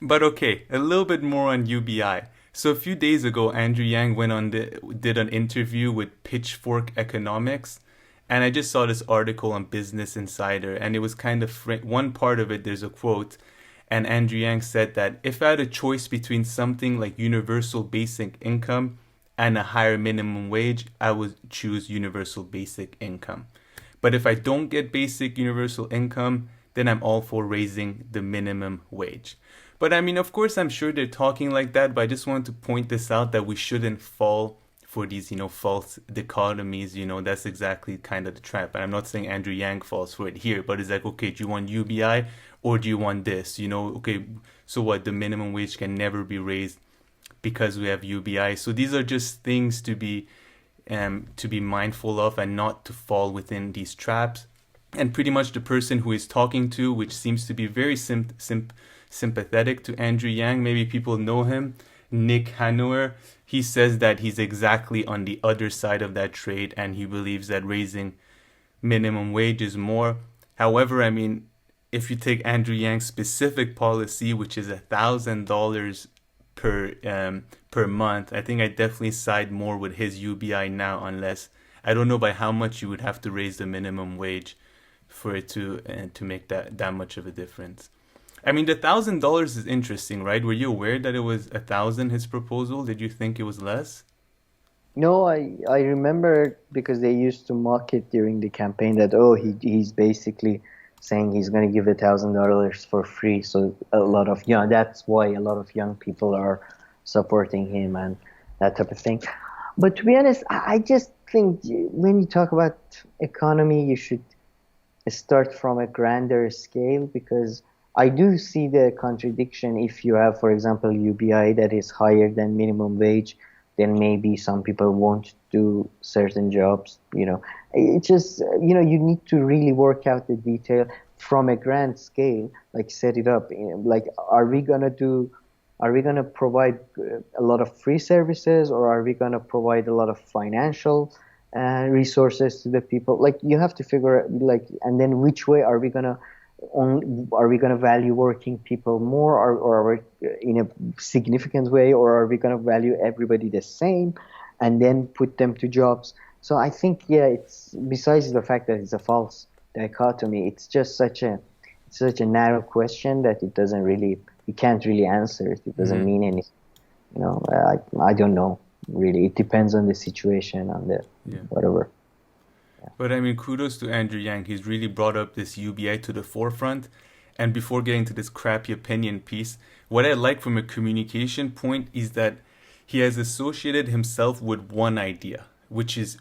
But okay, a little bit more on UBI. So a few days ago, Andrew Yang did an interview with Pitchfork Economics, and I just saw this article on Business Insider, and it was kind of one part of it. There's a quote, and Andrew Yang said that if I had a choice between something like universal basic income and a higher minimum wage, I would choose universal basic income. But if I don't get basic universal income, then I'm all for raising the minimum wage. But I mean, of course, I'm sure they're talking like that, but I just wanted to point this out that we shouldn't fall for these, false dichotomies. That's exactly kind of the trap. And I'm not saying Andrew Yang falls for it here, but it's like, okay, do you want UBI or do you want this? Okay, so what? The minimum wage can never be raised because we have UBI. So these are just things to be mindful of and not to fall within these traps. And pretty much the person who is talking to, which seems to be very sympathetic to Andrew Yang, maybe people know him, Nick Hanauer, he says that he's exactly on the other side of that trade and he believes that raising minimum wage is more. However, I mean, if you take Andrew Yang's specific policy, which is $1,000 per month, I think I definitely side more with his UBI now, unless I don't know by how much you would have to raise the minimum wage for it to make that much of a difference. I mean, the $1,000 is interesting, right? Were you aware that it was 1,000 his proposal? Did you think it was less? No, I remember because they used to mock it during the campaign that he's basically saying he's going to give $1,000 for free. So a lot of that's why a lot of young people are supporting him and that type of thing. But to be honest, I just think when you talk about economy, you should start from a grander scale because I do see the contradiction. If you have, for example, UBI that is higher than minimum wage, then maybe some people won't do certain jobs. It's just, you need to really work out the detail from a grand scale, like set it up. Like, are we gonna provide a lot of free services, or are we gonna provide a lot of financial resources to the people? Like, you have to figure out, like, and then which way are we going to value working people more, or are we in a significant way, or are we going to value everybody the same and then put them to jobs? So I think, yeah, it's besides the fact that it's a false dichotomy, it's just such a narrow question that you can't really answer it. It doesn't Mm-hmm. mean anything. I don't know really. It depends on the situation, on the Yeah. whatever. But I mean, kudos to Andrew Yang. He's really brought up this UBI to the forefront. And before getting to this crappy opinion piece, what I like from a communication point is that he has associated himself with one idea, which is,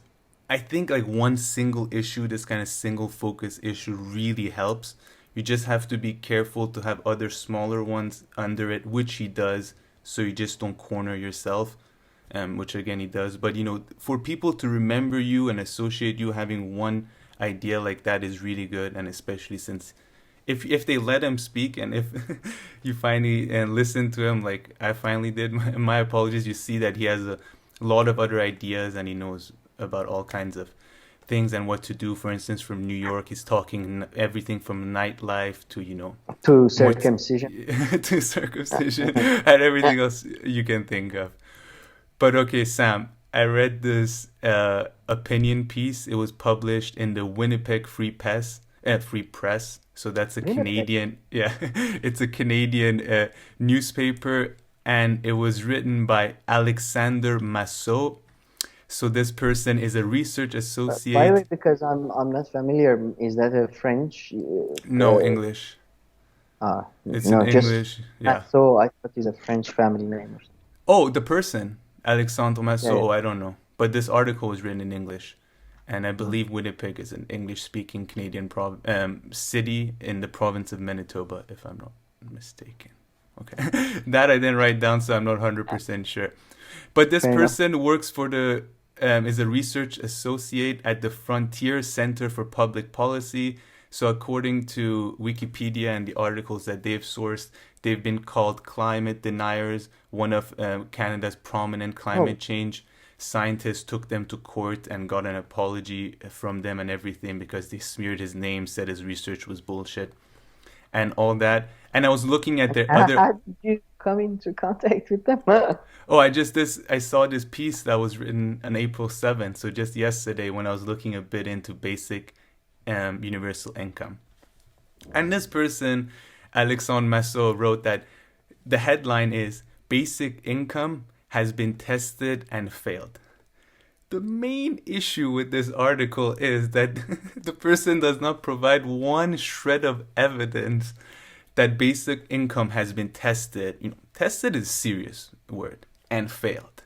I think, like one single issue, this kind of single focus issue really helps. You just have to be careful to have other smaller ones under it, which he does, so you just don't corner yourself, which again he does. But for people to remember you and associate you having one idea like that is really good, and especially since if they let him speak and if you finally listen to him, like I finally did, my apologies. You see that he has a lot of other ideas and he knows about all kinds of things and what to do. For instance, from New York, he's talking everything from nightlife to To more circumcision. to circumcision and everything else you can think of. But okay, Sam, I read this opinion piece. It was published in the Winnipeg Free Press. So that's a Winnipeg. Canadian, yeah, it's a Canadian newspaper, and it was written by Alexander Massot. So this person is a research By the way, associate. because I'm not familiar, is that a French? No, English. It's in No, just English. Yeah. so I thought it's a French family name or something. Oh, the person, Alexandre Yeah, Massot. yeah. Oh, I don't know. But this article was written in English. And I Mm. believe Winnipeg is an English-speaking Canadian city in the province of Manitoba, if I'm not mistaken. Okay, that I didn't write down, so I'm not 100% sure. But this Fair enough. person works for the is a research associate at the Frontier Center for Public Policy. So according to Wikipedia and the articles that they've sourced, they've been called climate deniers. One of Canada's prominent Oh, climate change scientists took them to court and got an apology from them and everything because they smeared his name, said his research was bullshit and all that. And I was looking at their How, other. how did you come into contact with them? Oh, I saw this piece that was written on April 7th, so just yesterday when I was looking a bit into basic universal income. And this person, Alexandre Massot, wrote that the headline is Basic Income has been tested and failed. The main issue with this article is that the person does not provide one shred of evidence that basic income has been tested. Tested is a serious word, and failed.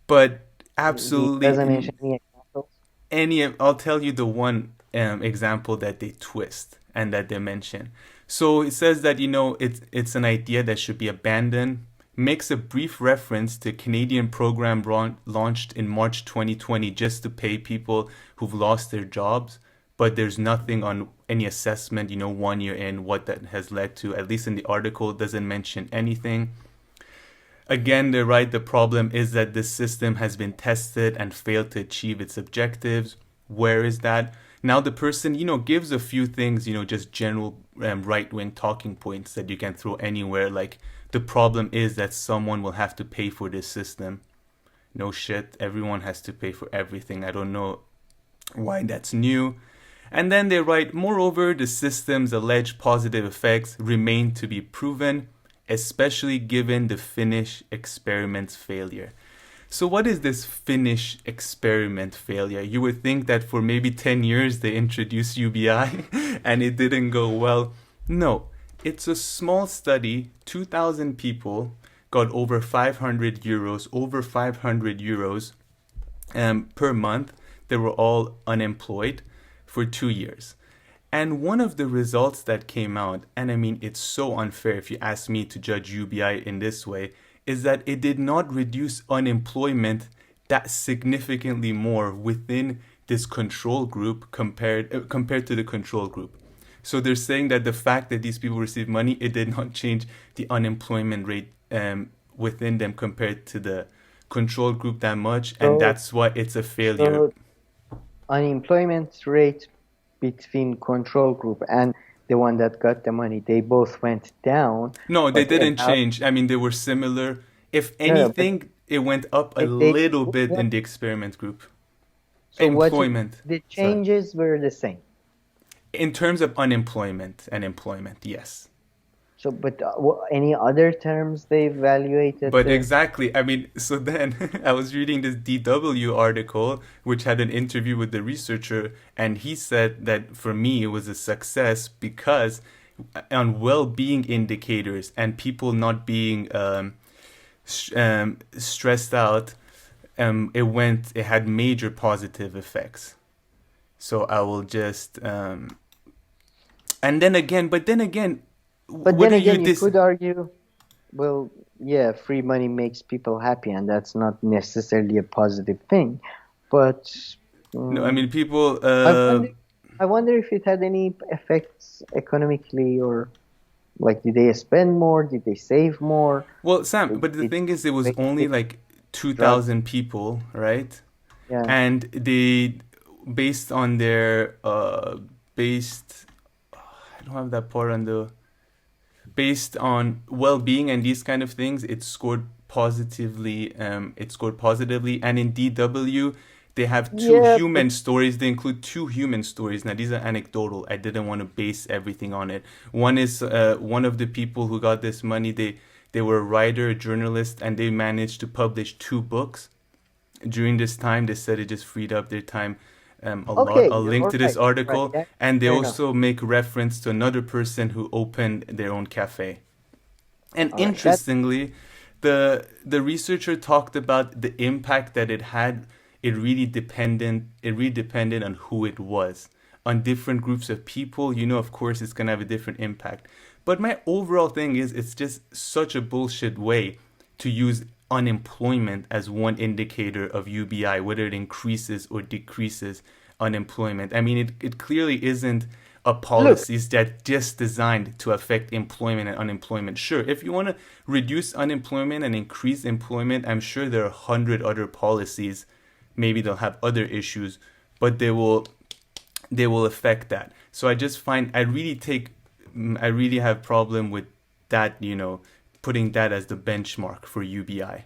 But He doesn't absolutely mention any examples. I'll tell you the one example that they twist and that they mention. So it says that it's an idea that should be abandoned. Makes a brief reference to a Canadian program launched in March 2020 just to pay people who've lost their jobs, but there's nothing on any assessment, 1 year in, what that has led to. At least in the article, it doesn't mention anything. Again, they're right. The problem is that this system has been tested and failed to achieve its objectives. Where is that? Now the person, gives a few things, just general right-wing talking points that you can throw anywhere. Like, the problem is that someone will have to pay for this system. No shit. Everyone has to pay for everything. I don't know why that's new. And then they write, moreover, the system's alleged positive effects remain to be proven, especially given the Finnish experiment's failure. So what is this Finnish experiment failure? You would think that for maybe 10 years they introduced UBI and it didn't go well. No, it's a small study, 2,000 people got over 500 euros per month. They were all unemployed for 2 years. And one of the results that came out, and I mean, it's so unfair if you ask me to judge UBI in this way, is that it did not reduce unemployment that significantly more within this control group compared to the control group. So they're saying that the fact that these people received money, it did not change the unemployment rate within them compared to the control group that much, and So, that's why it's a failure. so unemployment rate between control group and the one that got the money, they both went down, No, they but didn't about change. I mean, they were similar. If no, no, but anything, it went up a they little bit what? in the experiment group. So what Employment, the sorry. changes were the same. In terms of unemployment and employment, yes. So, but any other terms they evaluated But the exactly, I mean, so then I was reading this DW article, which had an interview with the researcher, and he said that for me it was a success because on well-being indicators and people not being stressed out, it had major positive effects. So I will just, but then again, But what then do you again, you could argue, well, yeah, free money makes people happy, and that's not necessarily a positive thing. But No, I um, mean, people, I wonder, I wonder if it had any effects economically, or like, did they spend more? Did they save more? well, Sam, Did but the it thing is, it was only basically like drug? 2,000 people, right? Yeah. And they, based on their, I don't have that part on the, based on well-being and these kind of things, it scored positively. And in DW, they have two Yeah, but human stories. They include two human stories. Now these are anecdotal. I didn't want to base everything on it. One is one of the people who got this money. They were a writer, a journalist, and they managed to publish 2 books during this time. They said it just freed up their time a lot. okay, I'll you're link all to this right. Right. article, Yeah, and they fair enough. also make reference to another person who opened their own cafe. And All right. That interestingly, the researcher talked about the impact that it had. It really depended on who it was. On different groups of people, of course, it's gonna have a different impact. But my overall thing is, it's just such a bullshit way to use unemployment as one indicator of UBI, whether it increases or decreases unemployment. I mean, it clearly isn't a look. policies that just designed to affect employment and unemployment. Sure, if you want to reduce unemployment and increase employment, I'm sure there are 100 other policies. Maybe they'll have other issues, but they will affect that. So I just find I really take I really have problem with that, putting that as the benchmark for UBI.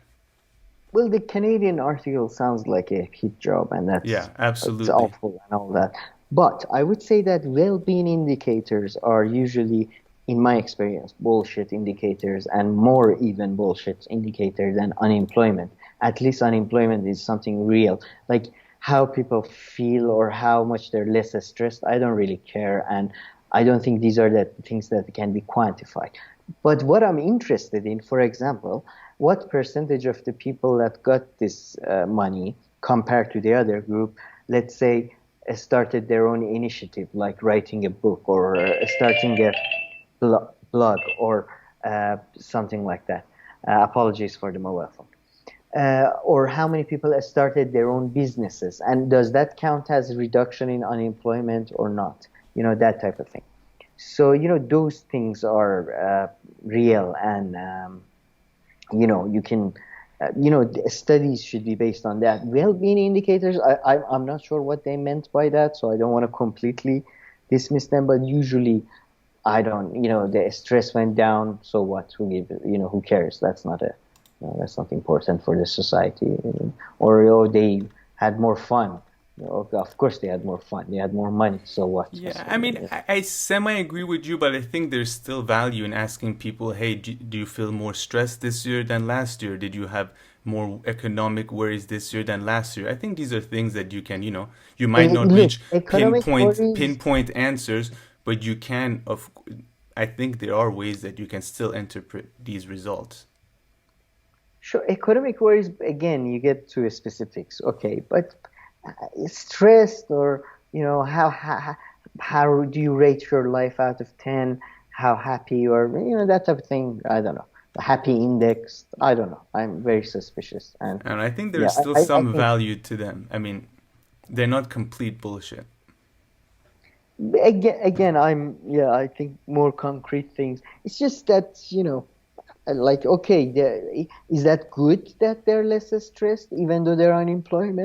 Well, the Canadian article sounds like a hit job, and Yeah, it's absolutely. awful and all that. But I would say that well-being indicators are usually, in my experience, bullshit indicators, and more even bullshit indicator than unemployment. At least unemployment is something real, like how people feel or how much they're less stressed. I don't really care, and I don't think these are the things that can be quantified. But what I'm interested in, for example, what percentage of the people that got this money compared to the other group, let's say, started their own initiative, like writing a book or starting a blog or something like that. Apologies for the mobile phone. Or how many people started their own businesses, and does that count as a reduction in unemployment or not? That type of thing. So, those things are real, and you can, the studies should be based on that. Well-being indicators, I'm not sure what they meant by that, so I don't want to completely dismiss them, but usually I don't, the stress went down, so what? Who cares? That's not important for the society. Or, they had more fun. Of course they had more fun. They had more money, so what? Yeah, I mean, I semi agree with you, but I think there's still value in asking people, hey, do you feel more stressed this year than last year? Did you have more economic worries this year than last year? I think these are things that you can, you might not Look, reach economic worries. pinpoint answers, but you can, I think there are ways that you can still interpret these results. Sure, economic worries, again, you get to specifics, okay, but stressed or, how do you rate your life out of 10? How happy you are, that type of thing. I don't know. Happy index, I don't know. I'm very suspicious. And And I think yeah, there's still I some think, value to them. I mean, they're not complete bullshit. again, I think more concrete things. It's just that, like, okay, is that good that they're less stressed even though they're unemployed?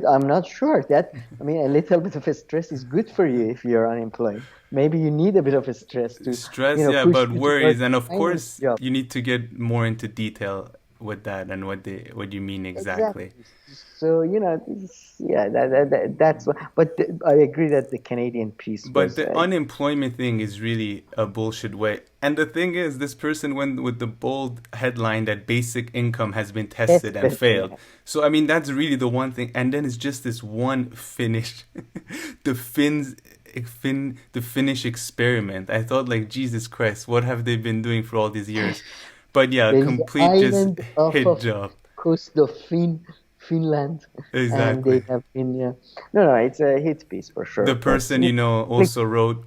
I'm not sure. I mean, a little bit of a stress is good for you if you're unemployed. Maybe you need a bit of a stress to, Stress, yeah, push but you towards worries, and of finding course, a job. you need to get more into detail with that and what you mean exactly. Exactly. So, yeah, that's what, but I agree that the Canadian piece But was the unemployment thing is really a bullshit way. And the thing is, this person went with the bold headline that basic income has been tested and tested. failed. Yeah. So, I mean, that's really the one thing. And then it's just this one Finnish, the the Finnish experiment. I thought, like, Jesus Christ, what have they been doing for all these years? But yeah, There is an complete just island off hit of job. coast of Finland, and they Exactly. have been, yeah. No, it's a hit piece for The sure. But person, like, also wrote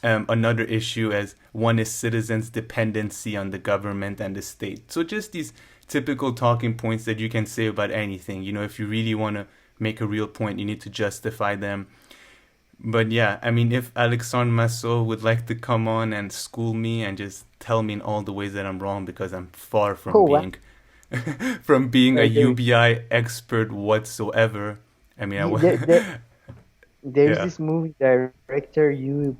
another issue as one is citizens' dependency on the government and the state. So just these typical talking points that you can say about anything. If you really want to make a real point, you need to justify them. But yeah, I mean, if Alexandre Massot would like to come on and school me and just tell me in all the ways that I'm wrong because I'm far from oh well, being from being a there, UBI expert whatsoever. I mean, there, there, there's yeah. this movie director, you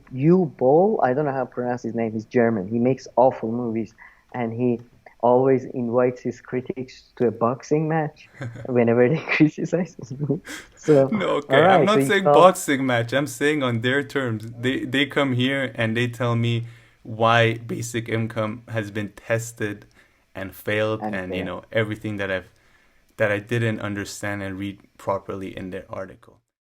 Ball. I don't know how to pronounce his name. He's German. He makes awful movies, and he always invites his critics to a boxing match whenever they criticize his movie. So, No, all okay. I'm right. So not you saying call, boxing match. I'm saying on their terms. They come here and they tell me why basic income has been tested and failed and and fail. everything that I didn't understand and read properly in their article.